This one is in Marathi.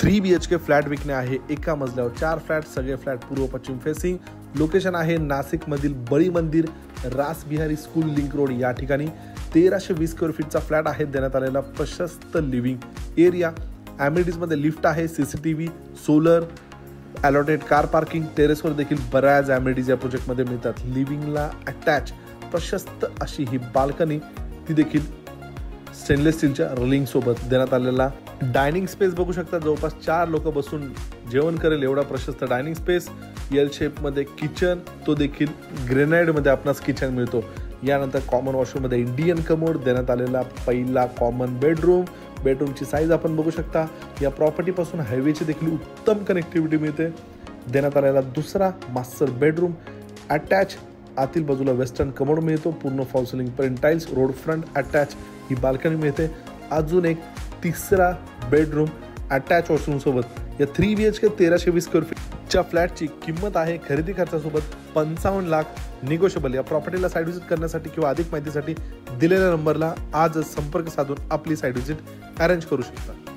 3 BHK फ्लॅट विकणे आहे। एका मजल्यावर 4 फ्लॅट, सगळे फ्लॅट पूर्व पश्चिम फेसिंग। लोकेशन आहे नाशिक मधील बळी मंदिर, रास बिहारी स्कूल लिंक रोड या ठिकाणी। 1320 स्क्वेअर फीटचा फ्लॅट आहे। देण्यात आलेला प्रशस्त लिव्हिंग एरिया, ॲम्निटीज मध्ये लिफ्ट आहे, CCTV, solar, allotted car parking, टेरेसवर देखील बऱ्याच ॲम्निटीज या प्रोजेक्टमध्ये मिळतात। लिव्हिंगला अटॅच प्रशस्त अशी ही बाल्कनी, ती देखील स्टेनलेस स्टीलच्या रोलिंग सोबत। देण्यात आलेला डायनिंग स्पेस बघू शकता, जवळपास 4 लोक बसून जेवण करेल एवढा प्रशस्त डायनिंग स्पेस। एल शेप मध्ये किचन, तो देखील ग्रेनाइट मध्ये आपणास किचन मिळतो। यानंतर कॉमन वॉशरूम मध्ये इंडियन कमोड। देण्यात आलेला पहिला कॉमन बेडरूम, बेडरूमची साईज आपण बघू शकता। या प्रॉपर्टी पासून हायवेची देखील उत्तम कनेक्टिव्हिटी मिळते। देण्यात आलेला दुसरा मास्टर बेडरूम अटॅच, आतील बाजूला वेस्टर्न कमोड मिळतो, पूर्ण फॉल सिलिंग पर्यंत टाइल्स, रोड फ्रंट अटॅच ही बाल्कनी मिळते। अजून एक तिसरा बेडरूम अटॅच वॉशरूम सोबत। या 3 BHK 1320 स्क्वेअर फीटच्या फ्लॅटची किंमत आहे खरेदी खर्चासोबत 55 लाख निगोशिएबल। या प्रॉपर्टीला साइट व्हिजिट करण्यासाठी किंवा अधिक माहितीसाठी दिलेल्या नंबरला आजच संपर्क साधून आपली साइट व्हिजिट अरेंज करू शकता।